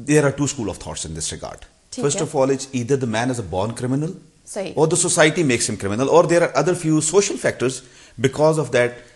there are two school of thoughts in this regard. First of all, it's either the man is a born criminal or the society makes him criminal, or there are other few social factors because of that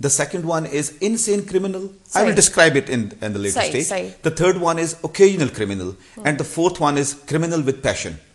the second one is insane criminal, I will describe it in the later stage, the third one is occasional criminal, and the fourth one is criminal with passion।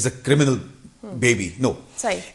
is a criminal baby, no,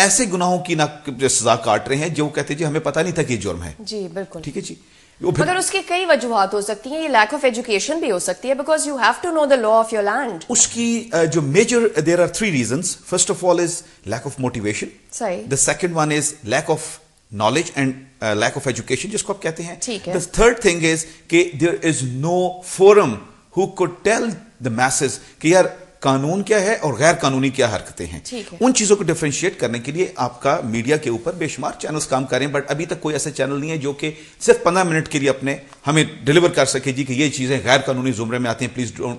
ایسے گناہوں کی نہ سزا کاٹ رہے ہیں جو کہتے ہیں جی ہمیں پتہ نہیں تھا کہ یہ جرم ہے. جی بالکل ٹھیک ہے جی. مگر اس کی کئی وجوہات ہو سکتی ہیں. یہ لیک آف ایجوکیشن بھی ہو سکتی ہے, because you have to know the law of your land. اس کی جو major there are 3 reasons. First of all is lack of motivation. صحیح. The second one is lack of knowledge and lack of education جس کو آپ کہتے ہیں. ٹھیک ہے. The third thing is کہ there is no forum who could tell the masses کہ یار قانون کیا ہے اور غیر قانونی کیا حرکتیں ہیں. ان چیزوں کو ڈیفرینشیٹ کرنے کے لیے آپ کا میڈیا کے اوپر بے شمار چینلز کام کر رہے ہیں, بٹ ابھی تک کوئی ایسا چینل نہیں ہے جو کہ صرف 15 منٹ کے لیے اپنے ہمیں ڈیلیور کر سکے جی کہ یہ چیزیں غیر قانونی زمرے میں آتی ہیں, پلیز ڈونٹ.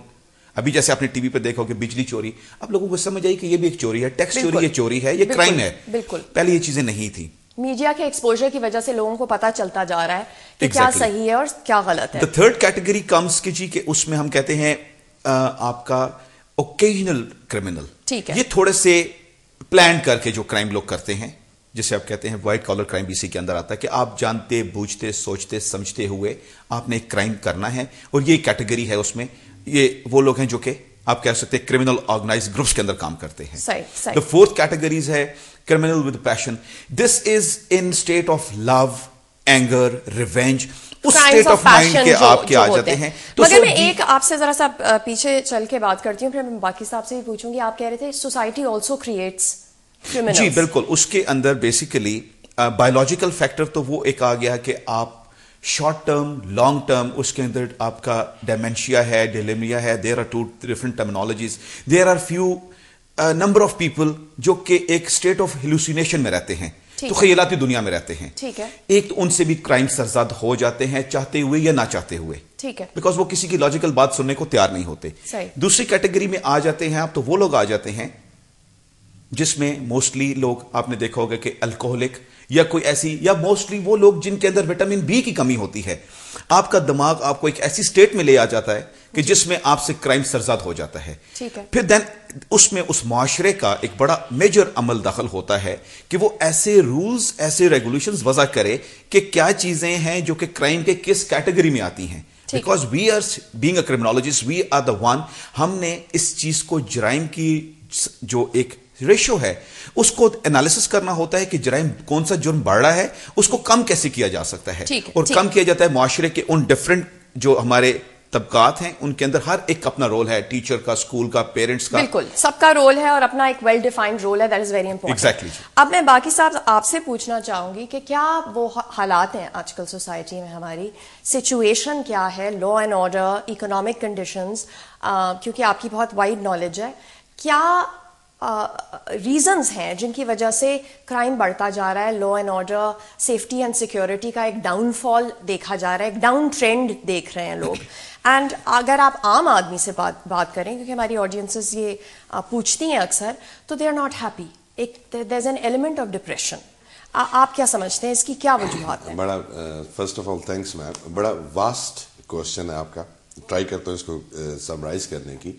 ابھی جیسے آپ نے ٹی وی پہ دیکھا ہو کہ بجلی چوری, اب لوگوں کو سمجھ آئی کہ یہ بھی ایک چوری ہے, ٹیکس چوری یہ چوری ہے, یہ کرائم ہے. بالکل. پہلے یہ چیزیں نہیں تھی. میڈیا کے ایکسپوجر کی وجہ سے لوگوں کو پتا چلتا جا رہا ہے کہ کیا صحیح ہے اور کیا غلط ہے. The third category comes کہ جی کہ اس میں ہم کہتے ہیں آپ کا اوکیجنل کرمنل. ٹھیک ہے. یہ تھوڑے سے پلان کر کے جو کرائم لوگ کرتے ہیں, جسے آپ کہتے ہیں وائٹ کالر کرائم بھی اسی کے اندر آتا ہے کہ آپ جانتے بوجھتے سوچتے سمجھتے ہوئے آپ نے ایک کرائم کرنا ہے, اور یہ کیٹیگری ہے. اس میں یہ وہ لوگ ہیں جو کہ آپ کہہ سکتے ہیں کرمنل آرگنائز گروپس کے اندر کام کرتے ہیں. صحیح. The fourth categories ہے criminal with passion. This is in state of love, anger, revenge. Us state of mind کے آپ کے آ جاتے ہیں. مگر میں ایک آپ سے ذرا سا پیچھے چل کے بات کرتی ہوں, پھر میں باقی صاحب سے بھی پوچھوں گی. آپ کہہ رہے تھے سوسائٹی آلسو کریٹس criminals. جی بالکل. اس کے اندر بیسیکلی بایولوجیکل فیکٹر تو وہ ایک آ گیا کہ آپ شارٹ ٹرم لانگ ٹرم, اس کے اندر آپ کا ڈیمینشیا ہے, ڈیلیمیا ہے. There are 2 different terminologies. There are few number of people جو کہ ایک اسٹیٹ آف ہیلوسینیشن میں رہتے ہیں, تو خیالاتی دنیا میں رہتے ہیں. ٹھیک ہے. ایک تو ان سے بھی کرائم سرزاد ہو جاتے ہیں چاہتے ہوئے یا نہ چاہتے ہوئے. ٹھیک ہے. بیکاز وہ کسی کی لاجیکل بات سننے کو تیار نہیں ہوتے. دوسری کیٹیگری میں آ جاتے ہیں آپ, تو وہ لوگ آ جاتے ہیں جس میں موسٹلی لوگ آپ نے دیکھا ہوگا کہ الکوہولک یا کوئی ایسی, یا موسٹلی وہ لوگ جن کے اندر وٹامن بی کی کمی ہوتی ہے. آپ کا دماغ آپ کو ایک ایسی سٹیٹ میں لے آ جاتا ہے کہ جس میں آپ سے کرائم سرزاد ہو جاتا ہے. پھر دین اس میں اس معاشرے کا ایک بڑا میجر عمل دخل ہوتا ہے کہ وہ ایسے رولز ایسے ریگولیشنز وضع کرے کہ کیا چیزیں ہیں جو کہ کرائم کے کس کیٹیگری میں آتی ہیں. Because we are being a criminologist, we are the one, ہم نے اس چیز کو جرائم کی جو ایک ریشو ہے اس کو انالیسس کرنا ہوتا ہے کہ جرائم کون سا جرم بڑھ رہا ہے, اس کو کم کیسے کیا جا سکتا ہے. اور کم کیا جاتا ہے معاشرے کے ان ڈفرنٹ جو ہمارے طبقات ہیں ان کے اندر ہر ایک اپنا رول ہے, ٹیچر کا, اسکول کا, پیرنٹس کا. بالکل سب کا رول ہے اور اپنا ایک ویل ڈیفائنڈ رول ہے. That is very important. Exactly. اب میں باقی صاحب آپ سے پوچھنا چاہوں گی کہ کیا وہ حالات ہیں آج کل سوسائٹی میں, ہماری سچویشن کیا ہے, law and order, economic conditions, کیونکہ آپ کی بہت وائڈ نالج ہے, کیا ریزنز ہیں جن کی وجہ سے کرائم بڑھتا جا رہا ہے, law and order, safety and security کا ایک ڈاؤن فال دیکھا جا رہا ہے, ایک ڈاؤن ٹرینڈ دیکھ رہے ہیں لوگ. اینڈ اگر آپ عام آدمی سے بات کریں, کیونکہ ہماری آڈینسز یہ پوچھتی ہیں اکثر, تو دے آر ناٹ ہیپی, ایک there is an element of depression. آپ کیا سمجھتے ہیں, اس کی کیا وجوہات ہیں؟ بڑا فرسٹ آف آل تھینکس میم, بڑا واسٹ کوشچن ہے آپ کا, ٹرائی کرتا ہوں اس کو سمرائز کرنے کی.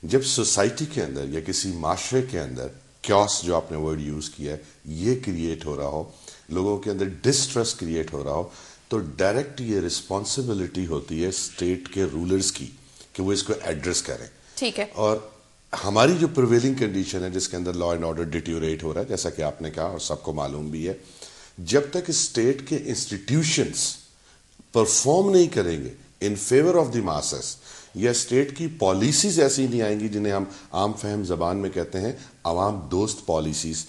جب سوسائٹی کے اندر یا کسی معاشرے کے اندر کیوس, جو آپ نے ورڈ یوز کیا ہے, یہ کریٹ ہو رہا ہو, لوگوں کے اندر ڈسٹرس کریٹ ہو رہا ہو, تو ڈائریکٹ یہ رسپانسبلٹی ہوتی ہے اسٹیٹ کے رولرز کی کہ وہ اس کو ایڈریس کریں. ٹھیک ہے. اور ہماری جو پریویلنگ کنڈیشن ہے جس کے اندر لا اینڈ آرڈر ڈیٹیوریٹ ہو رہا ہے, جیسا کہ آپ نے کہا اور سب کو معلوم بھی ہے, جب تک اسٹیٹ کے انسٹیٹیوشنز پرفارم نہیں کریں گے in favour of the masses, یا اسٹیٹ کی پالیسیز ایسی نہیں آئیں گی جنہیں ہم عام فہم زبان میں کہتے ہیں عوام دوست پالیسیز,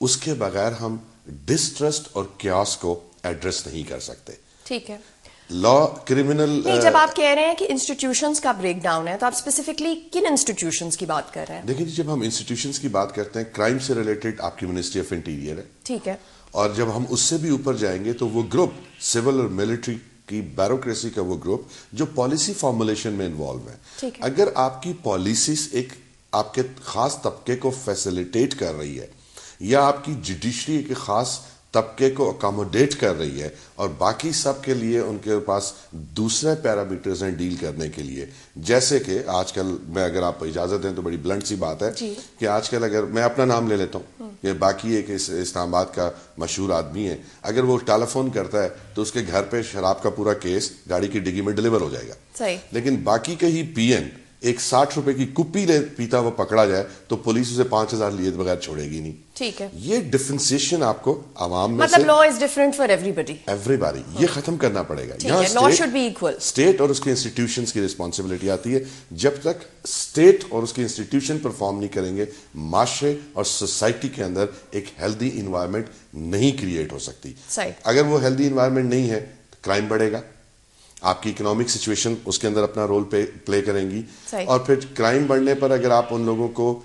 اس کے بغیر ہم ڈسٹرسٹ اور کیاس کو ایڈریس نہیں کر سکتے. ٹھیک ہے. لا کرمنل, جب آپ کہہ رہے ہیں کہ انسٹیٹیوشنز کا بریک ڈاؤن ہے, تو آپ اسپیسیفکلی کن انسٹیٹیوشنز کی بات کر رہے ہیں؟ دیکھیں جب ہم انسٹیٹیوشنز کی بات کرتے ہیں, کرائم سے ریلیٹڈ آپ کی منسٹری آف انٹیریئر ہے. ٹھیک ہے. اور جب ہم اس سے بھی اوپر جائیں گے تو وہ گروپ سول اور ملٹری کی بیوروکریسی کا وہ گروپ جو پالیسی فارمولیشن میں انوالو ہے. اگر آپ کی پالیسیز ایک آپ کے خاص طبقے کو فیسیلیٹیٹ کر رہی ہے, یا آپ کی جوڈیشری ایک خاص طبقے کو اکاموڈیٹ کر رہی ہے, اور باقی سب کے لیے ان کے پاس دوسرے پیرامیٹرز ہیں ڈیل کرنے کے لیے, جیسے کہ آج کل, میں اگر آپ اجازت دیں تو بڑی بلنٹ سی بات ہے کہ آج کل اگر میں اپنا نام لے لیتا ہوں, کہ باقی ایک اسلام آباد کا مشہور آدمی ہے, اگر وہ ٹیلی فون کرتا ہے تو اس کے گھر پہ شراب کا پورا کیس گاڑی کی ڈگی میں ڈلیور ہو جائے گا. لیکن باقی کے ہی پی این ایک 60 روپے کی کپی پیتا وہ پکڑا جائے تو پولیس اسے 5000 لیے بغیر چھوڑے گی نہیں. ٹھیک ہے. یہ ڈفرینسیشن آپ کو عوام میں مطلب law is different for everybody یہ ختم کرنا پڑے گا. یہاں اسٹیٹ اور اس کے انسٹیٹیوشنز کی ریسپانسبلٹی آتی ہے. جب تک اسٹیٹ اور اس کے انسٹیٹیوشن پرفارم نہیں کریں گے, معاشرے اور سوسائٹی کے اندر ایک ہیلدی انوائرمنٹ نہیں کریٹ ہو سکتی. اگر وہ ہیلدی انوائرمنٹ نہیں ہے تو کرائم بڑھے گا, آپ کی اکنامک سچویشن اس کے اندر اپنا رول پلے کریں گی, اور پھر کرائم بڑھنے پر اگر آپ ان لوگوں کو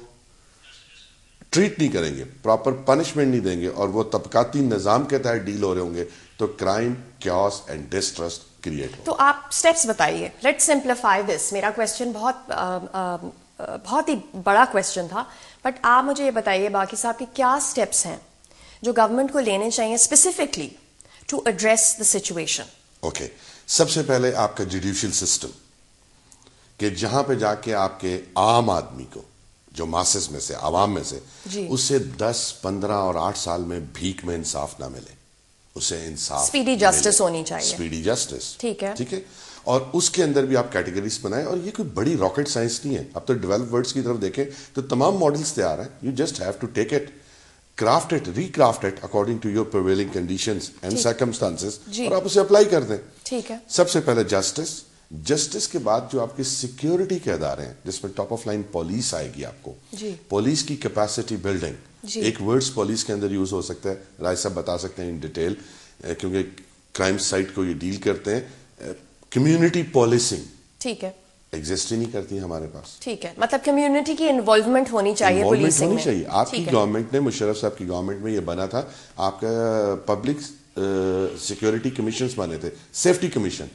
ٹریٹ نہیں کریں گے, پراپر پنشمنٹ نہیں دیں گے, اور وہ طبقاتی نظام کے تحت ڈیل ہو رہے ہوں گے, تو crime, chaos and distrust create ہو. تو آپ اسٹیپس بتائیے. Let's simplify this. میرا کوشچن بہت ہی بڑا کوشچن تھا, بٹ آپ مجھے یہ بتائیے باقی صاحب کہ کیا اسٹیپس ہیں جو گورنمنٹ کو لینے چاہیے specifically to address the situation. Okay, سب سے پہلے آپ کا جوڈیشل سسٹم, کہ جہاں پہ جا کے آپ کے عام آدمی کو, جو ماسز میں سے, عوام میں سے, اسے 10, 15 اور 8 سال میں بھیک میں انصاف نہ ملے, اسے انصاف, اسپیڈی جسٹس ہونی چاہیے. اسپیڈی جسٹس, ٹھیک ہے, ٹھیک ہے. اور اس کے اندر بھی آپ کیٹیگریز بنائیں, اور یہ کوئی بڑی راکٹ سائنس نہیں ہے. اب تو ڈیولپ ورلڈز کی طرف دیکھیں تو تمام ماڈلز تیار ہیں. You just have to take it, craft it, recraft it according to your prevailing conditions and circumstances, اور آپ اسے اپلائی کر دیں. ٹھیک ہے. سب سے پہلے جسٹس کے بعد جو آپ کے سیکیورٹی کے ادارے ہیں, جس میں ٹاپ آف لائن پولیس آئے گی آپ کو, پولیس کی کیپیسٹی بلڈنگ. ایک ورڈز پولیس کے اندر یوز ہو سکتا ہے, رائے صاحب بتا سکتے ہیں ان ڈیٹیل, کیونکہ کرائم سائٹ کو یہ ڈیل کرتے ہیں. کمیونٹی پولیسنگ, ٹھیک ہے, ایگزسٹ ہی نہیں کرتی ہمارے پاس. ٹھیک ہے, مطلب کمیونٹی کی انوالومنٹ ہونی چاہیے پولیسنگ میں. چاہیے. آپ کی گورنمنٹ نے, مشرف صاحب کی گورنمنٹ میں یہ بنا تھا, آپ کا پبلک سیکورٹی کمیشنز بنے تھے, سیفٹی کمیشن,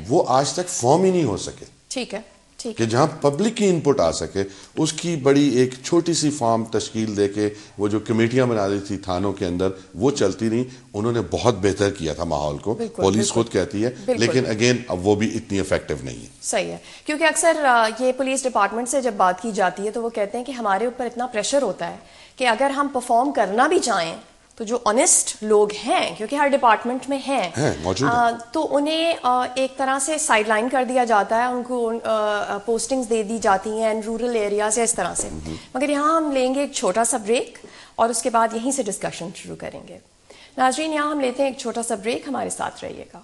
وہ آج تک فارم ہی نہیں ہو سکے. ٹھیک ہے, کہ جہاں پبلک کی انپٹ آ سکے, اس کی بڑی ایک چھوٹی سی فارم تشکیل دے کے وہ جو کمیٹیاں بنا دی تھی تھانوں کے اندر, وہ چلتی نہیں. انہوں نے بہت بہتر کیا تھا ماحول کو, پولیس خود کہتی ہے, لیکن اگین اب وہ بھی اتنی افیکٹو نہیں ہے. صحیح ہے, کیونکہ اکثر یہ پولیس ڈپارٹمنٹ سے جب بات کی جاتی ہے تو وہ کہتے ہیں کہ ہمارے اوپر اتنا پریشر ہوتا ہے کہ اگر ہم پرفارم کرنا بھی چاہیں تو جو آنیسٹ لوگ ہیں, کیونکہ ہر ڈپارٹمنٹ میں ہیں, تو انہیں ایک طرح سے سائڈ لائن کر دیا جاتا ہے, ان کو پوسٹنگز دے دی جاتی ہیں رورل ایریاز یا اس طرح سے. مگر یہاں ہم لیں گے ایک چھوٹا سا بریک, اور اس کے بعد یہیں سے ڈسکشن شروع کریں گے. ناظرین, یہاں ہم لیتے ہیں ایک چھوٹا سا بریک, ہمارے ساتھ رہیے گا.